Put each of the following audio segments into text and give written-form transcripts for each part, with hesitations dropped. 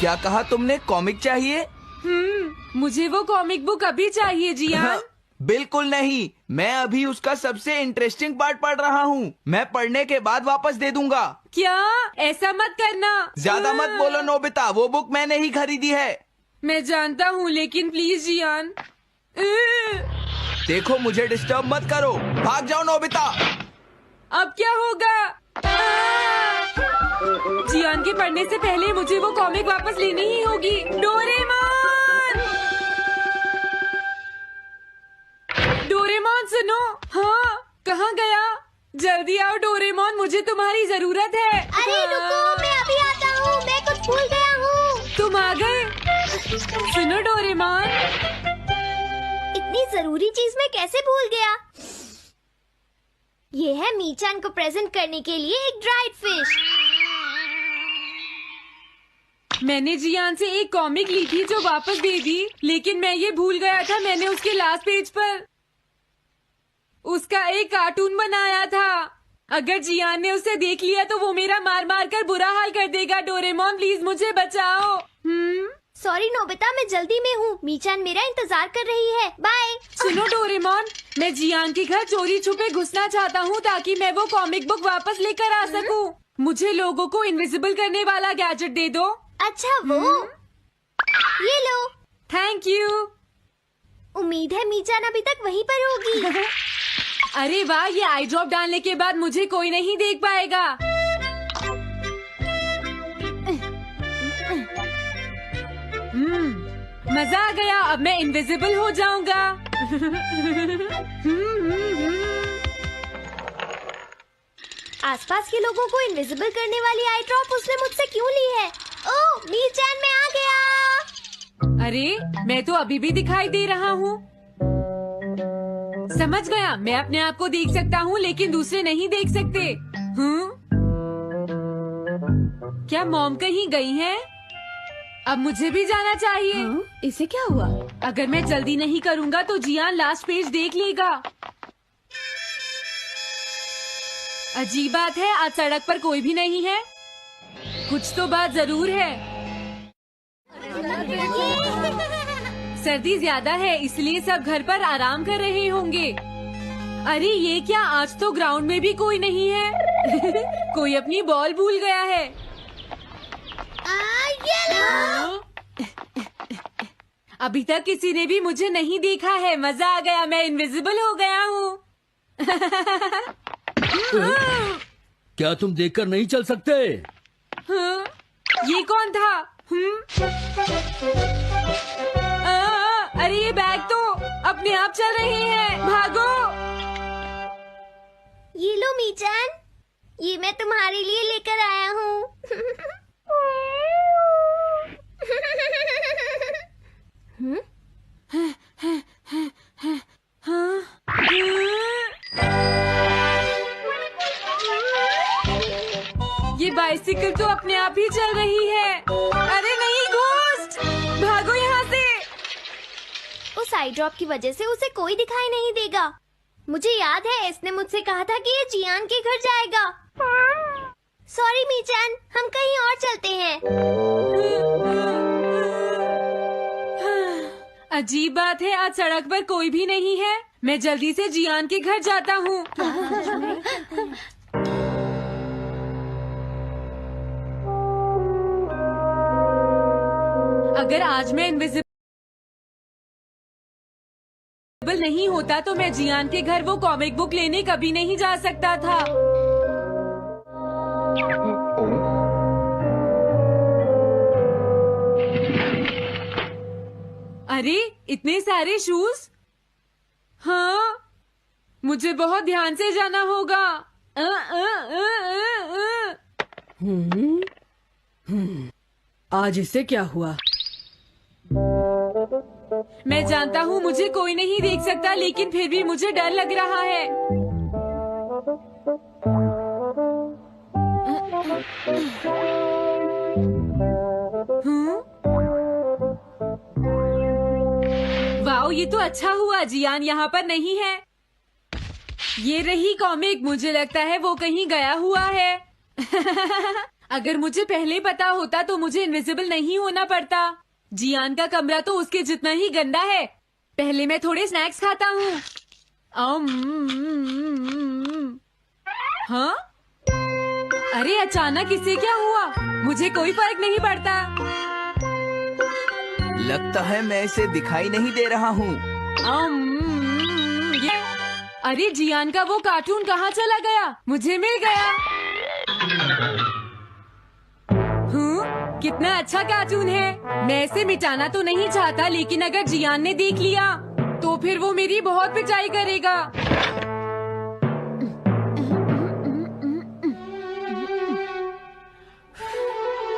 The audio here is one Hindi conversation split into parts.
क्या कहा तुमने? कॉमिक चाहिए? मुझे वो कॉमिक बुक अभी चाहिए जियान। बिल्कुल नहीं, मैं अभी उसका सबसे इंटरेस्टिंग पार्ट पढ़ रहा हूँ। मैं पढ़ने के बाद वापस दे दूंगा। क्या? ऐसा मत करना। ज्यादा मत बोलो नोबिता, वो बुक मैंने ही खरीदी है। मैं जानता हूँ, लेकिन प्लीज जियान। देखो, मुझे डिस्टर्ब मत करो। भाग जाओ नोबिता। अब क्या होगा? जियान के पढ़ने से पहले मुझे वो कॉमिक वापस लेनी ही होगी। डोरेमोन! डोरेमोन सुनो। हाँ, कहाँ गया? जल्दी आओ डोरेमोन, मुझे तुम्हारी जरूरत है। अरे रुको, मैं अभी आता हूँ। मैं कुछ भूल गया हूँ। तुम आ गए? सुनो डोरेमोन। इतनी जरूरी चीज मैं कैसे भूल गया? ये है मीचान को प्रेजेंट करने के लिए एक ड्राइड फिश। मैंने जियान से एक कॉमिक ली थी जो वापस दे दी, लेकिन मैं ये भूल गया था मैंने उसके लास्ट पेज पर उसका एक कार्टून बनाया था। अगर जियान ने उसे देख लिया तो वो मेरा मार मार कर बुरा हाल कर देगा। डोरेमोन प्लीज मुझे बचाओ। सॉरी नोबिता, मैं जल्दी में हूँ। मीचान मेरा इंतजार कर रही है। बाय। सुनो डोरेमोन, मैं जियान के घर चोरी छुपे घुसना चाहता हूँ ताकि मैं वो कॉमिक बुक वापस लेकर आ सकूँ। मुझे लोगों को इनविजिबल करने वाला गैजेट दे दो। अच्छा वो ये लो। Thank you. उम्मीद है मीचान अभी तक वहीं पर होगी। अरे वाह, ये आई ड्रॉप डालने के बाद मुझे कोई नहीं देख पाएगा। मजा आ गया, अब मैं इनविजिबल हो जाऊंगा। आसपास के लोगों को इनविजिबल करने वाली आई ड्रॉप उसने मुझसे क्यों ली है? ओह, मीचान मैं आ गया। अरे, मैं तो अभी भी दिखाई दे रहा हूँ। समझ गया, मैं अपने आप को देख सकता हूँ लेकिन दूसरे नहीं देख सकते। क्या मॉम कहीं गई हैं? अब मुझे भी जाना चाहिए। इसे क्या हुआ? अगर मैं जल्दी नहीं करूँगा तो जियान लास्ट पेज देख लेगा। अजीब बात है, आज सड़क पर कोई भी नहीं है। कुछ तो बात जरूर है। सर्दी ज्यादा है इसलिए सब घर पर आराम कर रहे होंगे। अरे ये क्या, आज तो ग्राउंड में भी कोई नहीं है। कोई अपनी बॉल भूल गया है। अभी तक किसी ने भी मुझे नहीं देखा है। मजा आ गया, मैं इनविजिबल हो गया हूँ। क्या तुम देखकर नहीं चल सकते? ये कौन था? अरे ये बैग तो अपने आप चल रहे हैं। भागो। ये लो मीचान, ये मैं तुम्हारे लिए लेकर आया हूँ। ये बाइसिकल तो अपने आप ही चल रही है। अरे नहीं, घोस्ट! भागो यहाँ से। उस आई ड्रॉप की वजह से उसे कोई दिखाई नहीं देगा। मुझे याद है इसने मुझसे कहा था कि ये जियान के घर जाएगा। सॉरी मीचान, हम कहीं और चलते हैं। अजीब बात है, आज सड़क पर कोई भी नहीं है। मैं जल्दी से जियान के घर जाता हूँ। अगर आज मैं इनविजिबल नहीं होता तो मैं जियान के घर वो कॉमिक बुक लेने कभी नहीं जा सकता था। अरे इतने सारे शूज। हाँ, मुझे बहुत ध्यान से जाना होगा। आज इसे क्या हुआ? मैं जानता हूँ मुझे कोई नहीं देख सकता, लेकिन फिर भी मुझे डर लग रहा है। वाओ, ये तो अच्छा हुआ जियान यहाँ पर नहीं है। ये रही कॉमिक, मुझे लगता है वो कहीं गया हुआ है। अगर मुझे पहले पता होता तो मुझे इनविजिबल नहीं होना पड़ता। जियान का कमरा तो उसके जितना ही गंदा है। पहले मैं थोड़े स्नैक्स खाता हूँ। हाँ? अरे अचानक इससे क्या हुआ? मुझे कोई फर्क नहीं पड़ता। लगता है मैं इसे दिखाई नहीं दे रहा हूँ। अरे जियान का वो कार्टून कहाँ चला गया? मुझे मिल गया। कितना अच्छा कार्टून है। मैं इसे मिटाना तो नहीं चाहता, लेकिन अगर जियान ने देख लिया तो फिर वो मेरी बहुत पिटाई करेगा।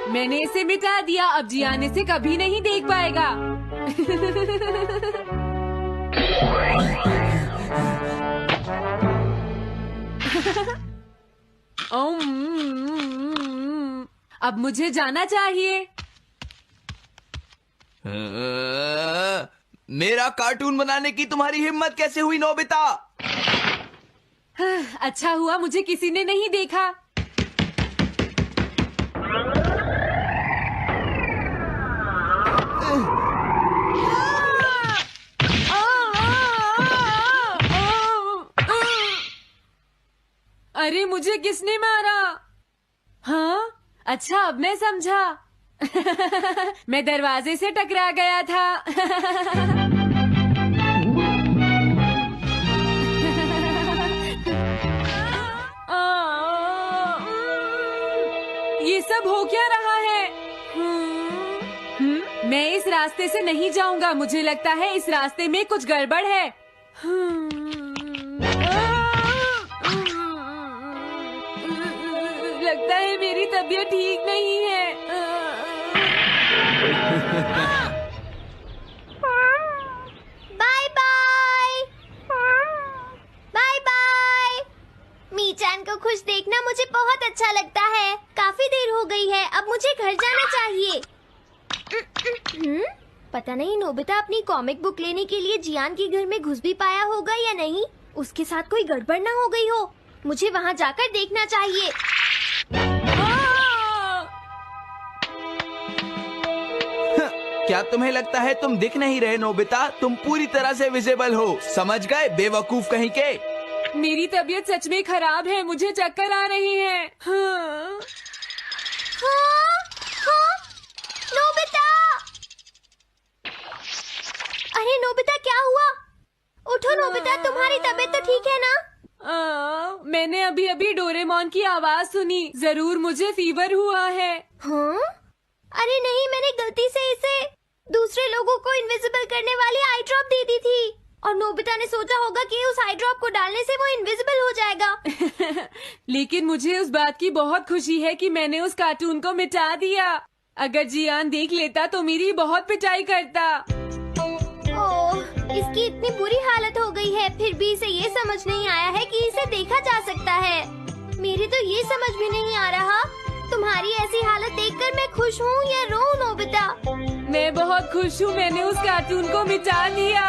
मैंने इसे मिटा दिया। अब जियान इसे कभी नहीं देख पाएगा। अब मुझे जाना चाहिए। मेरा कार्टून बनाने की तुम्हारी हिम्मत कैसे हुई नोबिता? अच्छा हुआ मुझे किसी ने नहीं देखा। अरे मुझे किसने मारा? हाँ, अच्छा अब मैं समझा। मैं दरवाजे से टकरा गया था। ये सब हो क्या रहा है? मैं इस रास्ते से नहीं जाऊंगा। मुझे लगता है इस रास्ते में कुछ गड़बड़ है। लगता है मेरी तबीयत ठीक नहीं है। Bye bye. Bye bye. मीचान को खुश देखना मुझे बहुत अच्छा लगता है। काफी देर हो गई है, अब मुझे घर जाना चाहिए। पता नहीं नोबिता अपनी कॉमिक बुक लेने के लिए जियान के घर में घुस भी पाया होगा या नहीं। उसके साथ कोई गड़बड़ ना हो गई हो। मुझे वहाँ जाकर देखना चाहिए। क्या तुम्हें लगता है तुम दिख नहीं रहे नोबिता? तुम पूरी तरह से विजिबल हो। समझ गए बेवकूफ कहीं के। मेरी तबीयत सच में खराब है। मुझे चक्कर आ रही है। हाँ। नोबिता! अरे नोबिता क्या हुआ? उठो नोबिता, तुम्हारी तबीयत तो ठीक है ना? मैंने अभी अभी डोरेमोन की आवाज सुनी। जरूर मुझे फीवर हुआ है। हाँ? अरे नहीं, मैंने गलती से इसे दूसरे लोगों को इनविजिबल करने वाली आई ड्रॉप दे दी थी और नोबिता ने सोचा होगा कि उस आई ड्रॉप को डालने से वो इनविजिबल हो जाएगा। लेकिन मुझे उस बात की बहुत खुशी है कि मैंने उस कार्टून को मिटा दिया। अगर जियान देख लेता तो मेरी बहुत पिटाई करता। ओह, इसकी इतनी बुरी हालत हो गई है, फिर भी इसे ये समझ नहीं आया है कि इसे देखा जा सकता है। मेरे तो ये समझ भी नहीं आ रहा। तुम्हारी ऐसी हालत देखकर मैं खुश हूँ या रोऊं नोबिता? मैं बहुत खुश हूँ। मैंने उस कार्टून को मिटा दिया।